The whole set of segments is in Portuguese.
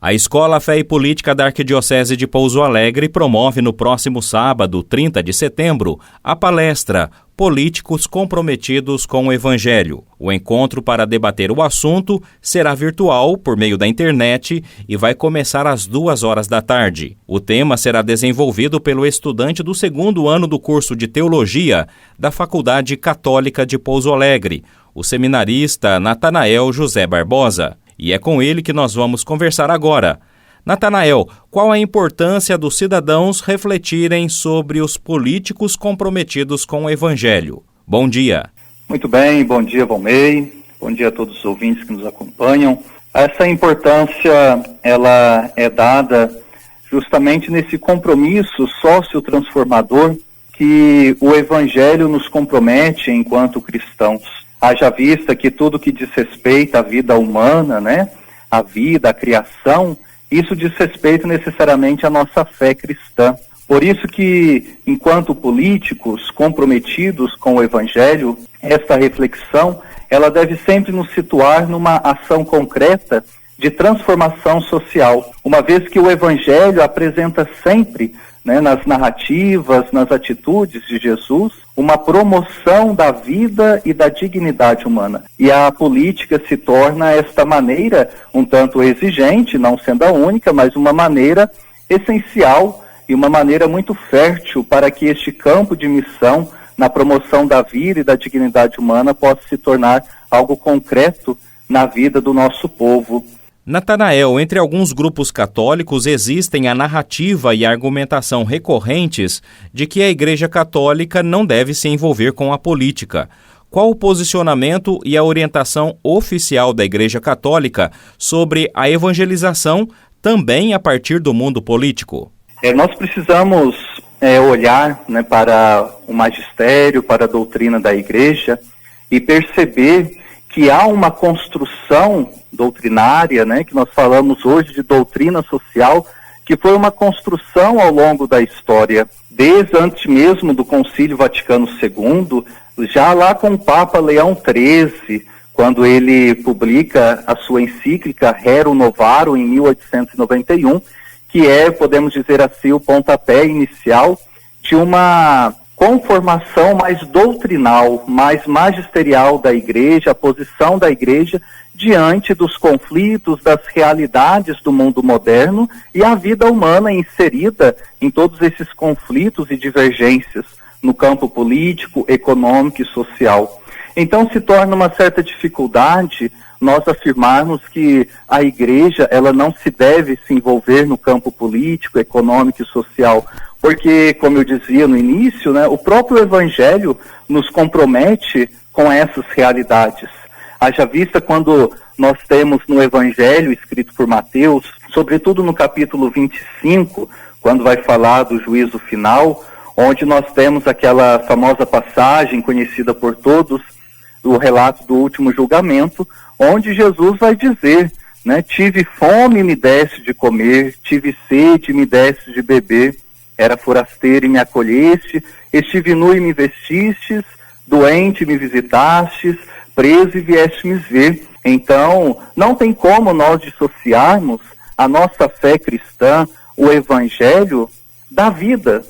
A Escola Fé e Política da Arquidiocese de Pouso Alegre promove no próximo sábado, 30 de setembro, a palestra Políticos Comprometidos com o Evangelho. O encontro para debater o assunto será virtual por meio da internet e vai começar às 2h da tarde. O tema será desenvolvido pelo estudante do 2º ano do curso de Teologia da Faculdade Católica de Pouso Alegre, o seminarista Natanael José Barbosa. E é com ele que nós vamos conversar agora. Natanael, qual a importância dos cidadãos refletirem sobre os políticos comprometidos com o Evangelho? Bom dia. Muito bem, bom dia, Valmei. Bom dia a todos os ouvintes que nos acompanham. Essa importância, ela é dada justamente nesse compromisso sócio-transformador que o Evangelho nos compromete enquanto cristãos. Haja vista que tudo que diz respeito à vida humana, a vida, a criação, isso diz respeito necessariamente à nossa fé cristã. Por isso que, enquanto políticos comprometidos com o Evangelho, esta reflexão, ela deve sempre nos situar numa ação concreta de transformação social, uma vez que o Evangelho apresenta sempre, nas narrativas, nas atitudes de Jesus, uma promoção da vida e da dignidade humana. E a política se torna esta maneira um tanto exigente, não sendo a única, mas uma maneira essencial e uma maneira muito fértil para que este campo de missão na promoção da vida e da dignidade humana possa se tornar algo concreto na vida do nosso povo. Natanael, entre alguns grupos católicos existem a narrativa e a argumentação recorrentes de que a Igreja Católica não deve se envolver com a política. Qual o posicionamento e a orientação oficial da Igreja Católica sobre a evangelização também a partir do mundo político? Nós precisamos olhar para o magistério, para a doutrina da Igreja e perceber que há uma construção doutrinária, que nós falamos hoje de doutrina social, que foi uma construção ao longo da história, desde antes mesmo do Concílio Vaticano II, já lá com o Papa Leão XIII, quando ele publica a sua encíclica Rerum Novarum em 1891, que é, podemos dizer assim, o pontapé inicial de uma conformação mais doutrinal, mais magisterial da Igreja, a posição da Igreja diante dos conflitos, das realidades do mundo moderno e a vida humana inserida em todos esses conflitos e divergências no campo político, econômico e social. Então se torna uma certa dificuldade nós afirmarmos que a Igreja ela não se deve se envolver no campo político, econômico e social, porque, como eu dizia no início, o próprio Evangelho nos compromete com essas realidades. Haja vista quando nós temos no Evangelho escrito por Mateus, sobretudo no capítulo 25, quando vai falar do juízo final, onde nós temos aquela famosa passagem conhecida por todos, o relato do último julgamento, onde Jesus vai dizer, tive fome e me deste de comer, tive sede e me deste de beber, era forasteiro e me acolheste, estive nu e me vestistes, doente e me visitastes, preso e vieste me ver. Então, não tem como nós dissociarmos a nossa fé cristã, o Evangelho, da vida,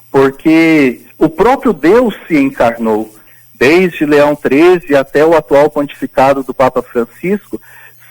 porque o próprio Deus se encarnou. Desde Leão XIII até o atual pontificado do Papa Francisco,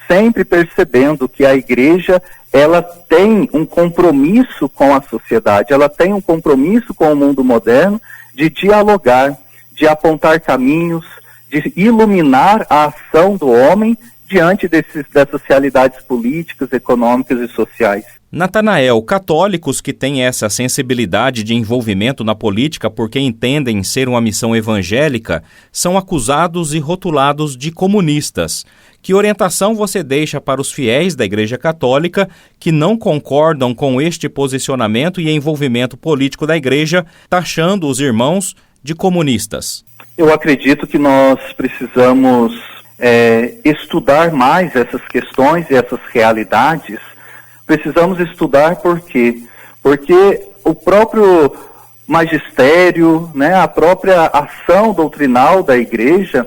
sempre percebendo que a Igreja ela tem um compromisso com a sociedade, ela tem um compromisso com o mundo moderno de dialogar, de apontar caminhos, de iluminar a ação do homem diante dessas realidades políticas, econômicas e sociais. Natanael, católicos que têm essa sensibilidade de envolvimento na política porque entendem ser uma missão evangélica são acusados e rotulados de comunistas. Que orientação você deixa para os fiéis da Igreja Católica que não concordam com este posicionamento e envolvimento político da Igreja, taxando os irmãos de comunistas? Eu acredito que nós precisamos estudar mais essas questões e essas realidades. Precisamos estudar por quê? Porque o próprio magistério, a própria ação doutrinal da Igreja,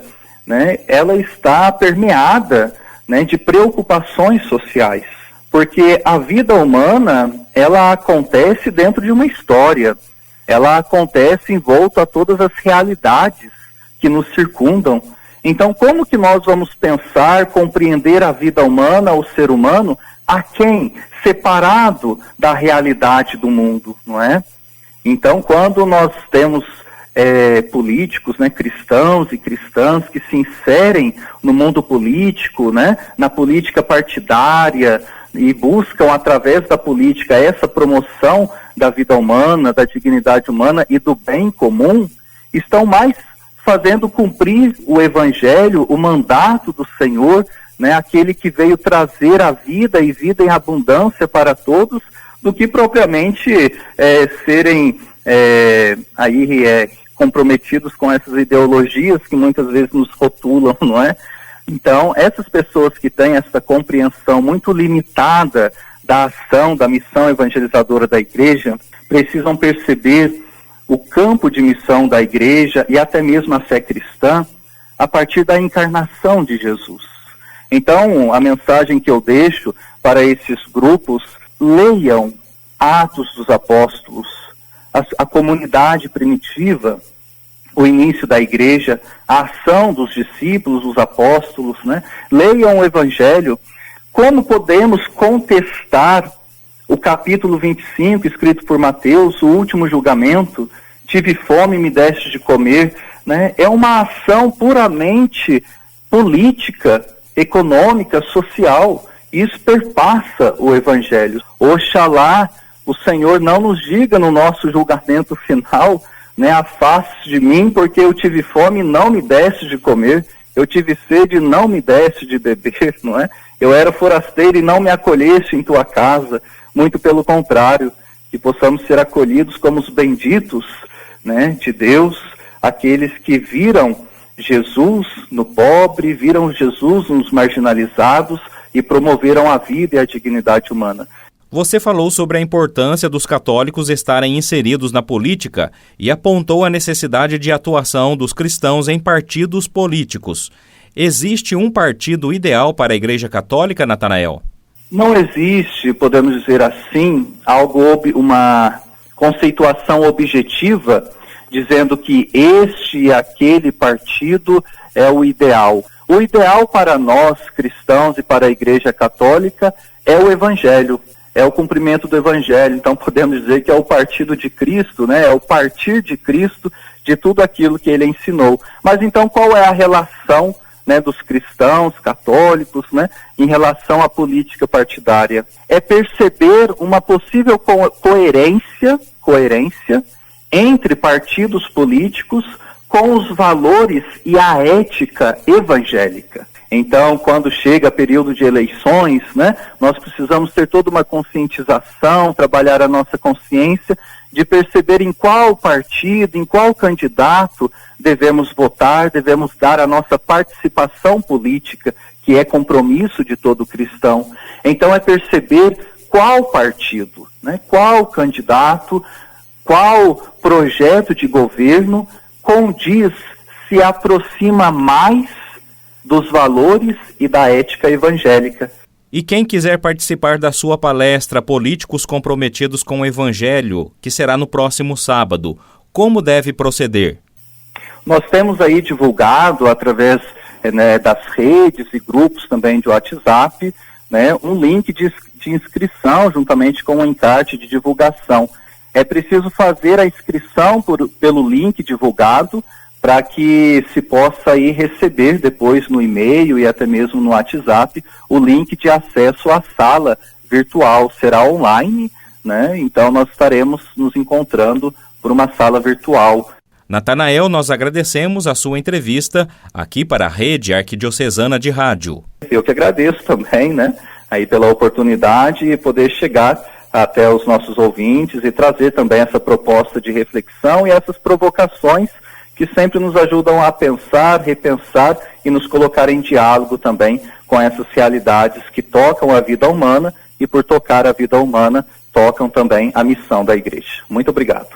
ela está permeada de preocupações sociais. Porque a vida humana, ela acontece dentro de uma história, ela acontece envolto a todas as realidades que nos circundam. Então, como que nós vamos pensar, compreender a vida humana, o ser humano, a quem? Separado da realidade do mundo, não é? Então, quando nós temos políticos, né, cristãos e cristãs que se inserem no mundo político, né, na política partidária, e buscam através da política essa promoção da vida humana, da dignidade humana e do bem comum, estão mais fazendo cumprir o Evangelho, o mandato do Senhor, né, aquele que veio trazer a vida e vida em abundância para todos, do que propriamente serem comprometidos com essas ideologias que muitas vezes nos rotulam, não é? Então, essas pessoas que têm essa compreensão muito limitada da ação, da missão evangelizadora da igreja, precisam perceber o campo de missão da igreja e até mesmo a fé cristã a partir da encarnação de Jesus. Então, a mensagem que eu deixo para esses grupos: leiam Atos dos Apóstolos, a comunidade primitiva, o início da igreja, a ação dos discípulos, dos apóstolos, né? Leiam o Evangelho. Como podemos contestar o capítulo 25, escrito por Mateus, o último julgamento? Tive fome, me deste de comer, né? É uma ação puramente política, econômica, social. Isso perpassa o Evangelho. Oxalá o Senhor não nos diga no nosso julgamento final, né, afaste de mim porque eu tive fome e não me deste de comer, eu tive sede e não me deste de beber, não é? Eu era forasteiro e não me acolheste em tua casa. Muito pelo contrário, que possamos ser acolhidos como os benditos, né, de Deus, aqueles que viram Jesus no pobre, viram Jesus nos marginalizados e promoveram a vida e a dignidade humana. Você falou sobre a importância dos católicos estarem inseridos na política e apontou a necessidade de atuação dos cristãos em partidos políticos. Existe um partido ideal para a Igreja Católica, Natanael? Não existe, podemos dizer assim, uma conceituação objetiva dizendo que este e aquele partido é o ideal. O ideal para nós, cristãos, e para a Igreja Católica é o Evangelho. É o cumprimento do Evangelho. Então podemos dizer que é o partido de Cristo, né? É o partir de Cristo de tudo aquilo que ele ensinou. Mas então qual é a relação, né, dos cristãos católicos, né, em relação à política partidária? É perceber uma possível coerência entre partidos políticos com os valores e a ética evangélica. Então, quando chega período de eleições, né, nós precisamos ter toda uma conscientização, trabalhar a nossa consciência de perceber em qual partido, em qual candidato devemos votar, devemos dar a nossa participação política, que é compromisso de todo cristão. Então, é perceber qual partido, né, qual candidato, qual projeto de governo condiz, se aproxima mais dos valores e da ética evangélica. E quem quiser participar da sua palestra Políticos Comprometidos com o Evangelho, que será no próximo sábado, como deve proceder? Nós temos aí divulgado através das redes e grupos também de WhatsApp, né, um link de inscrição juntamente com um encarte de divulgação. É preciso fazer a inscrição pelo link divulgado, para que se possa aí receber depois no e-mail e até mesmo no WhatsApp o link de acesso à sala virtual. Será online, né? Então nós estaremos nos encontrando por uma sala virtual. Natanael, nós agradecemos a sua entrevista aqui para a Rede Arquidiocesana de Rádio. Eu que agradeço também, né, aí pela oportunidade de poder chegar até os nossos ouvintes e trazer também essa proposta de reflexão e essas provocações que sempre nos ajudam a pensar, repensar e nos colocar em diálogo também com essas realidades que tocam a vida humana e, por tocar a vida humana, tocam também a missão da Igreja. Muito obrigado.